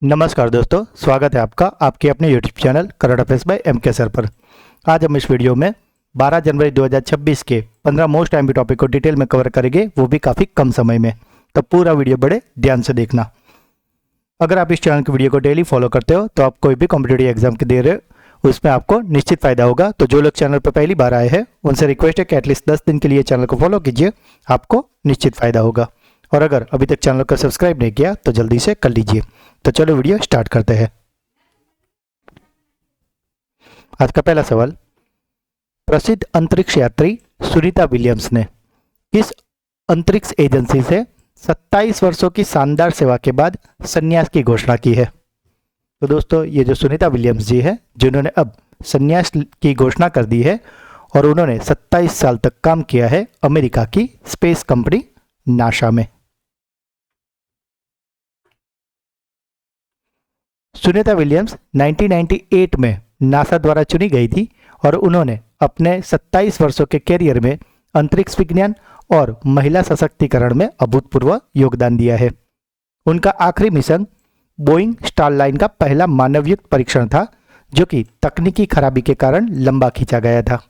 नमस्कार दोस्तों, स्वागत है आपका आपके अपने YouTube channel current affairs by MK sir पर। आज हम इस वीडियो में 12 जनवरी 2026 के 15 मोस्ट टाइम टॉपिक को डिटेल में कवर करेंगे, वो भी काफ़ी कम समय में। तो पूरा वीडियो बड़े ध्यान से देखना। अगर आप इस चैनल की वीडियो को डेली फॉलो करते हो तो आप कोई भी कॉम्पिटेटिव एग्जाम के दे रहे हो उसमें आपको निश्चित फायदा होगा। तो जो लोग चैनल पर पहली बार आए हैं उनसे रिक्वेस्ट है कि एटलीस्ट 10 दिन के लिए चैनल को फॉलो कीजिए, आपको निश्चित फायदा होगा। और अगर अभी तक चैनल को सब्सक्राइब नहीं किया तो जल्दी से कर लीजिए। तो चलो वीडियो स्टार्ट करते हैं। आज का पहला सवाल, प्रसिद्ध अंतरिक्ष यात्री सुनीता विलियम्स ने किस अंतरिक्ष एजेंसी से 27 वर्षों की शानदार सेवा के बाद संन्यास की घोषणा की है? तो दोस्तों, ये जो सुनीता विलियम्स जी है जिन्होंने अब संन्यास की घोषणा कर दी है और उन्होंने 27 साल तक काम किया है अमेरिका की स्पेस कंपनी नासा में। सुनीता विलियम्स 1998 में नासा द्वारा चुनी गई थी और उन्होंने अपने 27 वर्षों के कैरियर में अंतरिक्ष विज्ञान और महिला सशक्तिकरण में अभूतपूर्व योगदान दिया है। उनका आखिरी मिशन बोइंग स्टारलाइन का पहला मानवयुक्त परीक्षण था, जो कि तकनीकी खराबी के कारण लंबा खींचा गया था।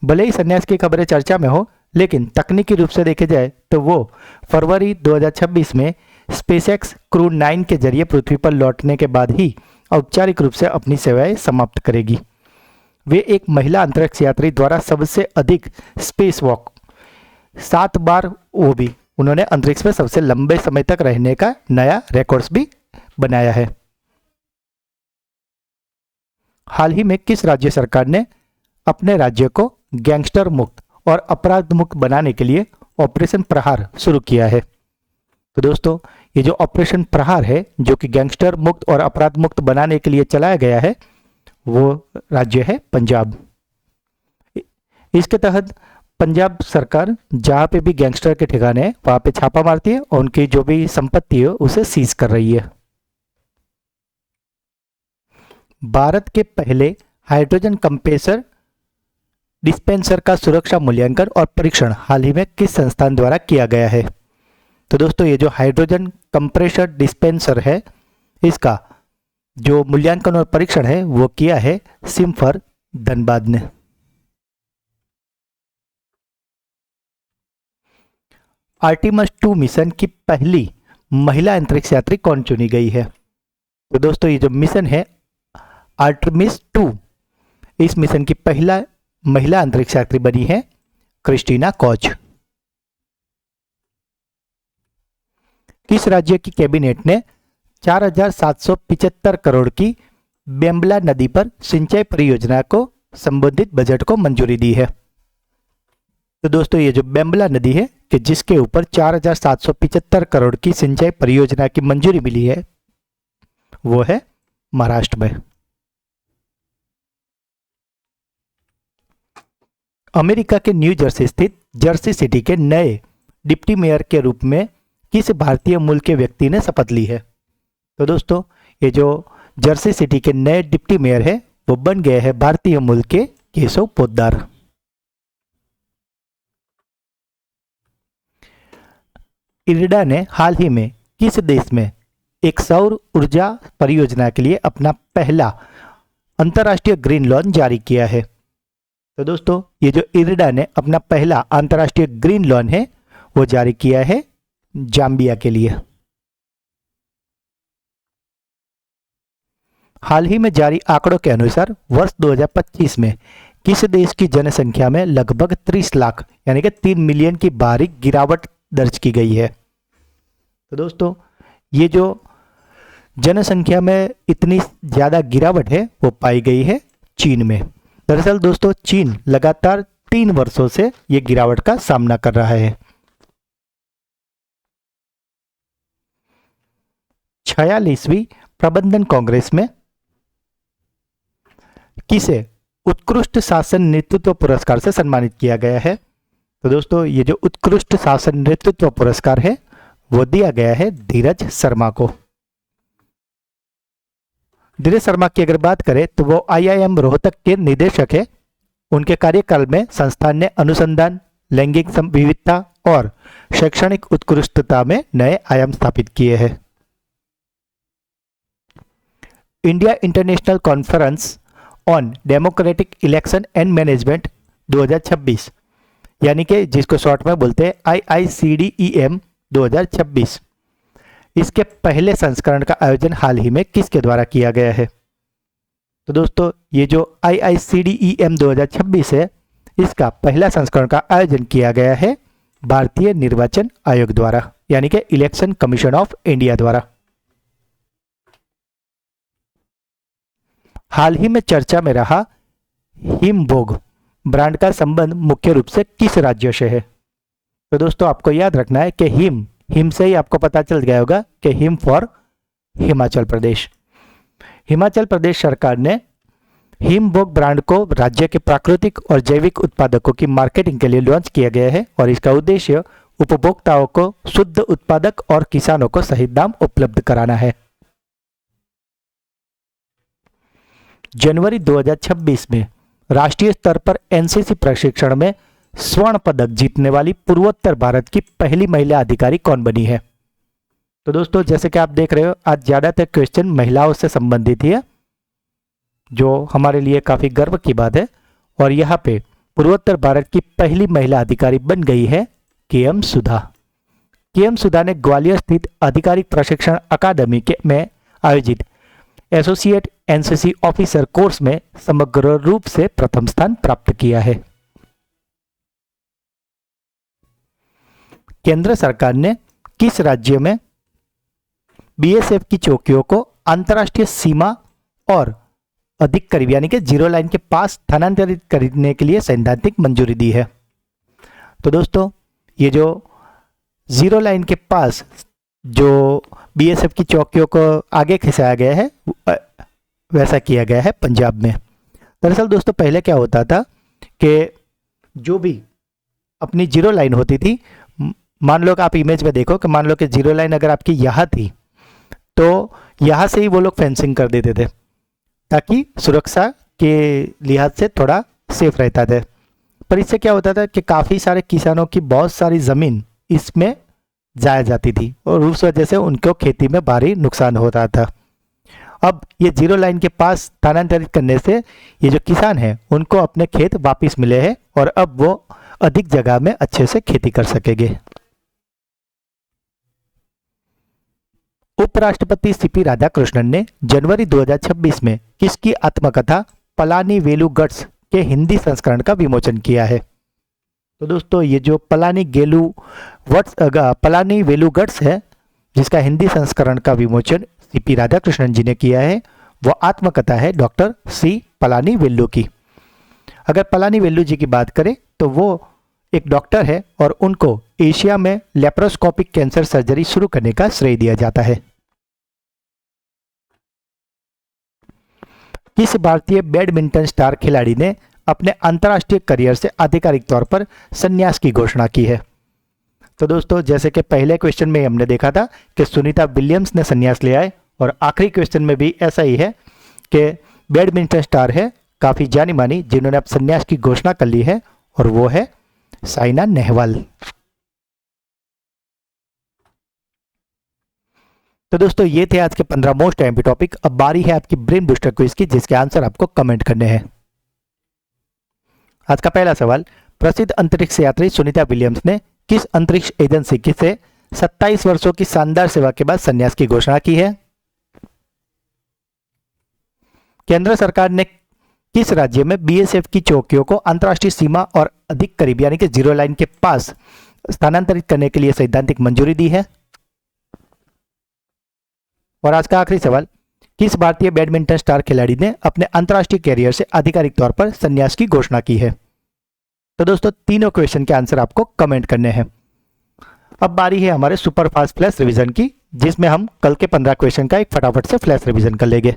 भले ही संन्यास की खबरें चर्चा में हो, लेकिन तकनीकी रूप से देखे जाए तो वो फरवरी 2026 में स्पेसएक्स क्रू 9 के जरिए पृथ्वी पर लौटने के बाद ही औपचारिक रूप से अपनी सेवाएं समाप्त करेगी। वे एक महिला अंतरिक्ष यात्री द्वारा सबसे अधिक स्पेस वॉक 7 बार, वो भी उन्होंने अंतरिक्ष में सबसे लंबे समय तक रहने का नया रिकॉर्ड्स भी बनाया है। हाल ही में किस राज्य सरकार ने अपने राज्य को गैंगस्टर मुक्त और अपराध मुक्त बनाने के लिए ऑपरेशन प्रहार शुरू किया है? तो दोस्तों, ये जो ऑपरेशन प्रहार है जो कि गैंगस्टर मुक्त और अपराध मुक्त बनाने के लिए चलाया गया है, वो राज्य है पंजाब। इसके तहत पंजाब सरकार जहाँ पे भी गैंगस्टर के ठिकाने हैं वहाँ पे छापा मारती है और उनकी जो भी संपत्ति है उसे सीज कर रही है। भारत के पहले हाइड्रोजन कंप्रेसर डिस्पेंसर का सुरक्षा मूल्यांकन और परीक्षण हाल ही में किस संस्थान द्वारा किया गया है? तो दोस्तों, ये जो हाइड्रोजन कंप्रेसर डिस्पेंसर है, इसका जो मूल्यांकन और परीक्षण है वो किया है सिम्फर धनबाद ने। आर्टिमस 2 मिशन की पहली महिला अंतरिक्ष यात्री कौन चुनी गई है? तो दोस्तों, ये जो मिशन है आर्टिमिस 2, इस मिशन की पहला महिला अंतरिक्ष यात्री बनी है क्रिस्टीना कोच। किस राज्य की कैबिनेट ने 4775 करोड़ की बेम्बला नदी पर सिंचाई परियोजना को संबोधित बजट को मंजूरी दी है? तो दोस्तों, ये जो बेम्बला नदी है कि जिसके ऊपर 4775 करोड़ की सिंचाई परियोजना की मंजूरी मिली है, वो है महाराष्ट्र में। अमेरिका के न्यू जर्सी स्थित जर्सी सिटी के नए डिप्टी मेयर के रूप में किस भारतीय मूल के व्यक्ति ने शपथ ली है? तो दोस्तों, ये जो जर्सी सिटी के नए डिप्टी मेयर है वो बन गए हैं भारतीय मूल के केशव पोद्दार। इरिडा ने हाल ही में किस देश में एक सौर ऊर्जा परियोजना के लिए अपना पहला अंतर्राष्ट्रीय ग्रीन लोन जारी किया है? तो दोस्तों, ये जो इरिडा ने अपना पहला अंतर्राष्ट्रीय ग्रीन लोन है वो जारी किया है जाम्बिया के लिए। हाल ही में जारी आंकड़ों के अनुसार वर्ष 2025 में किस देश की जनसंख्या में लगभग 30 लाख यानी कि 3 मिलियन की भारी गिरावट दर्ज की गई है? तो दोस्तों, ये जो जनसंख्या में इतनी ज्यादा गिरावट है वो पाई गई है चीन में। दरअसल दोस्तों, चीन लगातार 3 वर्षों से ये गिरावट का सामना कर रहा है। 46वीं प्रबंधन कांग्रेस में किसे उत्कृष्ट शासन नेतृत्व पुरस्कार से सम्मानित किया गया है? तो दोस्तों, ये जो उत्कृष्ट शासन नेतृत्व पुरस्कार है वो दिया गया है धीरज शर्मा को। धीरज शर्मा की अगर बात करें तो वो IIM रोहतक के निदेशक है। उनके कार्यकाल में संस्थान ने अनुसंधान, लैंगिक विविधता और शैक्षणिक उत्कृष्टता में नए आयाम स्थापित किए हैं। India international conference on democratic election and management 2026, यानी कि जिसको शॉर्ट में बोलते हैं IICDEM 2026, इसके पहले संस्करण का आयोजन हाल ही में किसके द्वारा किया गया है? तो दोस्तों ये जो IICDEM 2026 है, इसका पहला संस्करण का आयोजन किया गया है भारतीय निर्वाचन आयोग द्वारा, यानी कि इलेक्शन कमीशन ऑफ इंडिया द्वारा। हाल ही में चर्चा में रहा हिमबोग ब्रांड का संबंध मुख्य रूप से किस राज्य से है? तो दोस्तों आपको याद रखना है कि हिम से ही आपको पता चल गया होगा कि हिम फॉर हिमाचल प्रदेश। हिमाचल प्रदेश सरकार ने हिमबोग ब्रांड को राज्य के प्राकृतिक और जैविक उत्पादकों की मार्केटिंग के लिए लॉन्च किया गया है और इसका उद्देश्य उपभोक्ताओं को शुद्ध उत्पादक और किसानों को सही दाम उपलब्ध कराना है। जनवरी 2026 में राष्ट्रीय स्तर पर एनसीसी प्रशिक्षण में स्वर्ण पदक जीतने वाली पूर्वोत्तर भारत की पहली महिला अधिकारी कौन बनी है? तो दोस्तों जैसे कि आप देख रहे हो, आज ज्यादातर क्वेश्चन महिलाओं से संबंधित ही है, जो हमारे लिए काफी गर्व की बात है। और यहाँ पे पूर्वोत्तर भारत की पहली महिला अधिकारी बन गई है KM सुधा। KM सुधा ने ग्वालियर स्थित आधिकारिक प्रशिक्षण अकादमी में आयोजित एसोसिएट एनसीसी ऑफिसर कोर्स में समग्र रूप से प्रथम स्थान प्राप्त किया है। केंद्र सरकार ने किस राज्य में BSF की चौकियों को अंतर्राष्ट्रीय सीमा और अधिक करीब यानी कि जीरो लाइन के पास स्थानांतरित करने के लिए सैद्धांतिक मंजूरी दी है? तो दोस्तों ये जो जीरो लाइन के पास जो BSF की चौकियों को आगे खिंचाया गया है, वैसा किया गया है पंजाब में। दरअसल दोस्तों पहले क्या होता था कि जो भी अपनी जीरो लाइन होती थी, मान लो कि आप इमेज में देखो कि मान लो कि जीरो लाइन अगर आपकी यहाँ थी तो यहाँ से ही वो लोग फेंसिंग कर देते थे ताकि सुरक्षा के लिहाज से थोड़ा सेफ रहता था। पर इससे क्या होता था कि काफ़ी सारे किसानों की बहुत सारी ज़मीन इसमें जाया जाती थी और उस वजह से उनको खेती में भारी नुकसान होता था। अब ये जीरो लाइन के पास स्थानांतरित करने से ये जो किसान हैं उनको अपने खेत वापस मिले हैं और अब वो अधिक जगह में अच्छे से खेती कर सकेंगे। उपराष्ट्रपति CP राधाकृष्णन ने जनवरी 2026 में किसकी आत्मकथा पलानी वेलु गट्स के हिंदी संस्करण का विमोचन किया है? तो दोस्तों ये जो पलानी वेलु गट्स है, जिसका हिंदी संस्करण का विमोचन CP राधाकृष्णन जी ने किया है, वो आत्मकथा है डॉक्टर C पलानी वेल्लू की। अगर पलानी वेल्लू जी की बात करें तो वो एक डॉक्टर है और उनको एशिया में लेप्रोस्कोपिक कैंसर सर्जरी शुरू करने का श्रेय दिया जाता है। किस भारतीय बैडमिंटन स्टार खिलाड़ी ने अपने अंतर्राष्ट्रीय करियर से आधिकारिक तौर पर संन्यास की घोषणा की है? तो दोस्तों जैसे कि पहले क्वेश्चन में हमने देखा था कि सुनीता विलियम्स ने संन्यास लिया है और आखिरी क्वेश्चन में भी ऐसा ही है कि बैडमिंटन स्टार है काफी जानी मानी जिन्होंने अब संन्यास की घोषणा कर ली है और वो है साइना नेहवाल। तो दोस्तों ये थे आज के 15 मोस्ट एमपी टॉपिक। अब बारी है आपकी ब्रेन बूस्टर क्विज की, जिसके आंसर आपको कमेंट करने हैं। आज का पहला सवाल, प्रसिद्ध अंतरिक्ष यात्री सुनीता विलियम्स ने किस अंतरिक्ष एजेंसी से 27 वर्षों की शानदार सेवा के बाद संन्यास की घोषणा की है? केंद्र सरकार ने किस राज्य में BSF की चौकियों को अंतर्राष्ट्रीय सीमा और अधिक करीब यानी कि जीरो लाइन के पास स्थानांतरित करने के लिए सैद्धांतिक मंजूरी दी है? और आज का आखिरी सवाल, किस भारतीय बैडमिंटन स्टार खिलाड़ी ने अपने अंतर्राष्ट्रीय कैरियर से आधिकारिक तौर पर संन्यास की घोषणा की है? तो दोस्तों तीनों क्वेश्चन के आंसर आपको कमेंट करने हैं। अब बारी है हमारे सुपर फास्ट फ्लैश रिवीजन की, जिसमें हम कल के 15 क्वेश्चन का एक फटाफट से फ्लैश रिवीजन कर लेंगे।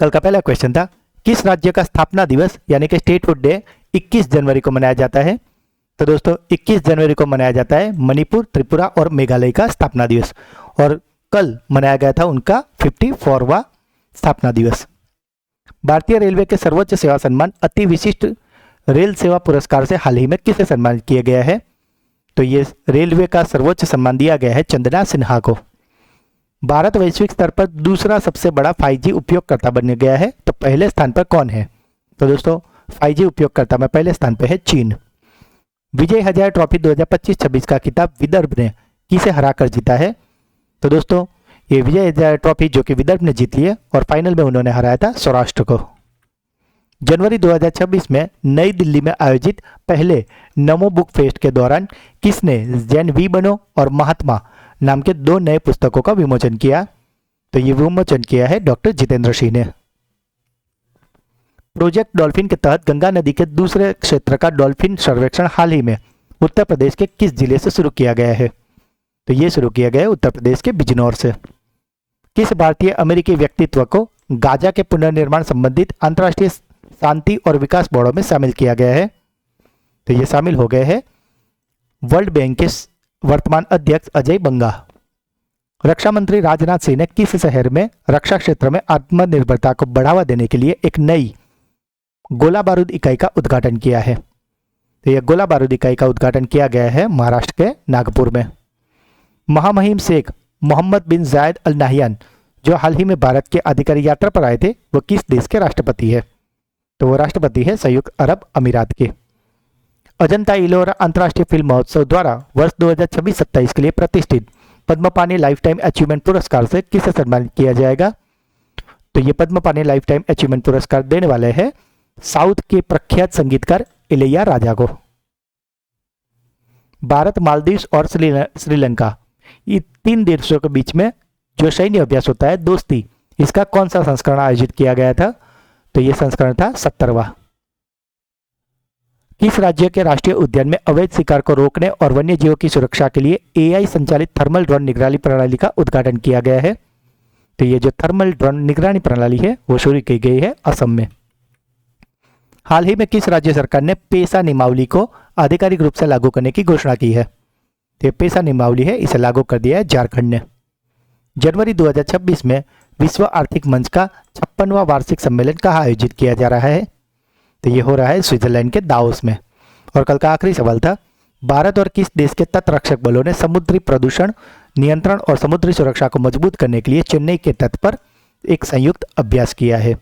कल का पहला क्वेश्चन था, किस राज्य का स्थापना दिवस यानी कि स्टेटहुड डे 21 जनवरी को मनाया जाता है? तो दोस्तों 21 जनवरी को मनाया जाता है मणिपुर, त्रिपुरा और मेघालय का स्थापना दिवस, और कल मनाया गया था उनका 54वां स्थापना दिवस। भारतीय रेलवे के सर्वोच्च सेवा सम्मान अति विशिष्ट रेल सेवा पुरस्कार से हाल ही में किसे सम्मानित किया गया है? तो ये रेलवे का सर्वोच्च सम्मान दिया गया है चंदना सिन्हा को। भारत वैश्विक स्तर पर दूसरा सबसे बड़ा 5G उपयोगकर्ता बन गया है, तो पहले स्थान पर कौन है? तो दोस्तों 5G उपयोगकर्ता में पहले स्थान पर है चीन। विजय हजारे ट्रॉफी 2025-26 का खिताब विदर्भ ने किसे हराकर जीता है? तो दोस्तों ये विजय हजारे ट्रॉफी जो कि विदर्भ ने जीती है और फाइनल में उन्होंने हराया था सौराष्ट्र को। जनवरी 2026 में नई दिल्ली में आयोजित पहले नमो बुक फेस्ट के दौरान किसने जैन वी बनो और महात्मा नाम के 2 नए पुस्तकों का विमोचन किया? तो ये विमोचन किया है डॉक्टर जितेंद्र सिंह ने। प्रोजेक्ट डॉल्फिन के तहत गंगा नदी के दूसरे क्षेत्र का डॉल्फिन सर्वेक्षण हाल ही में उत्तर प्रदेश के किस जिले से शुरू किया गया है? तो ये शुरू किया गया है उत्तर प्रदेश के बिजनौर से। किस भारतीय अमेरिकी व्यक्तित्व को गाजा के पुनर्निर्माण संबंधित अंतर्राष्ट्रीय शांति और विकास बोर्डों में शामिल किया गया है? तो ये शामिल हो गए हैं वर्ल्ड बैंक के वर्तमान अध्यक्ष अजय बंगा। रक्षा मंत्री राजनाथ सिंह ने किस शहर में रक्षा क्षेत्र में आत्मनिर्भरता को बढ़ावा देने के लिए एक नई गोला बारूद इकाई का उद्घाटन किया है? तो यह गोला बारूद इकाई का उद्घाटन किया गया है महाराष्ट्र के नागपुर में। महामहिम शेख मोहम्मद बिन जायद अल नाहियान जो हाल ही में भारत के आधिकारिक यात्रा पर आए थे, वो किस देश के राष्ट्रपति है? तो वो राष्ट्रपति है संयुक्त अरब अमीरात के। अजंता इलोरा अंतर्राष्ट्रीय फिल्म महोत्सव द्वारा वर्ष 2026-27 के लिए प्रतिष्ठित पद्मपाणि लाइफ टाइम अचीवमेंट पुरस्कार से किसे सम्मानित किया जाएगा? तो ये पद्मपाणि लाइफ टाइम अचीवमेंट पुरस्कार देने वाले हैं साउथ के प्रख्यात संगीतकार इलैया राजा को। भारत, मालदीव्स और श्रीलंका ये 3 देशों के बीच में जो सैन्य अभ्यास होता है दोस्ती, इसका कौन सा संस्करण आयोजित किया गया था? तो यह संस्करण था 70वां। किस राज्य के राष्ट्रीय उद्यान में अवैध शिकार को रोकने और वन्य जीवों की सुरक्षा के लिए AI संचालित थर्मल ड्रोन निगरानी प्रणाली का उद्घाटन किया गया है? तो ये जो थर्मल ड्रोन निगरानी प्रणाली है वो शुरू की गई है असम में। हाल ही में किस राज्य सरकार ने पेशा नियमावली को आधिकारिक रूप से लागू करने की घोषणा की है? तो पेशा नियमावली है, इसे लागू कर दिया है झारखंड ने। जनवरी 2026 में विश्व आर्थिक मंच का 56वां वार्षिक सम्मेलन कहाँ आयोजित किया जा रहा है? तो ये हो रहा है स्विट्जरलैंड के दावोस में। और कल का आखिरी सवाल था, भारत और किस देश के तटरक्षक बलों ने समुद्री प्रदूषण नियंत्रण और समुद्री सुरक्षा को मजबूत करने के लिए चेन्नई के तट पर एक संयुक्त अभ्यास किया है?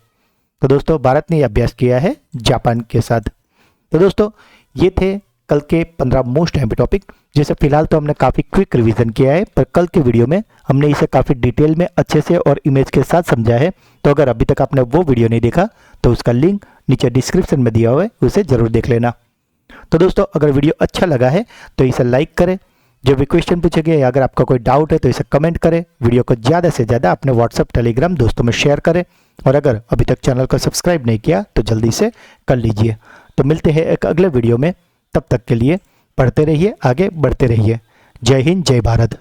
तो दोस्तों भारत ने यह अभ्यास किया है जापान के साथ। तो दोस्तों ये थे कल के 15 मोस्ट अहम टॉपिक, जिसे फिलहाल तो हमने काफ़ी क्विक रिवीजन किया है, पर कल के वीडियो में हमने इसे काफ़ी डिटेल में अच्छे से और इमेज के साथ समझा है। तो अगर अभी तक आपने वो वीडियो नहीं देखा तो उसका लिंक नीचे डिस्क्रिप्शन में दिया हुआ है, उसे ज़रूर देख लेना। तो दोस्तों अगर वीडियो अच्छा लगा है तो इसे लाइक करें, जो भी क्वेश्चन पूछे गए या अगर आपका कोई डाउट है तो इसे कमेंट करें, वीडियो को ज़्यादा से ज़्यादा अपने व्हाट्सअप टेलीग्राम दोस्तों में शेयर करें, और अगर अभी तक चैनल को सब्सक्राइब नहीं किया तो जल्दी से कर लीजिए। तो मिलते हैं एक अगले वीडियो में, तब तक के लिए पढ़ते रहिए, आगे बढ़ते रहिए। जय हिंद, जय भारत।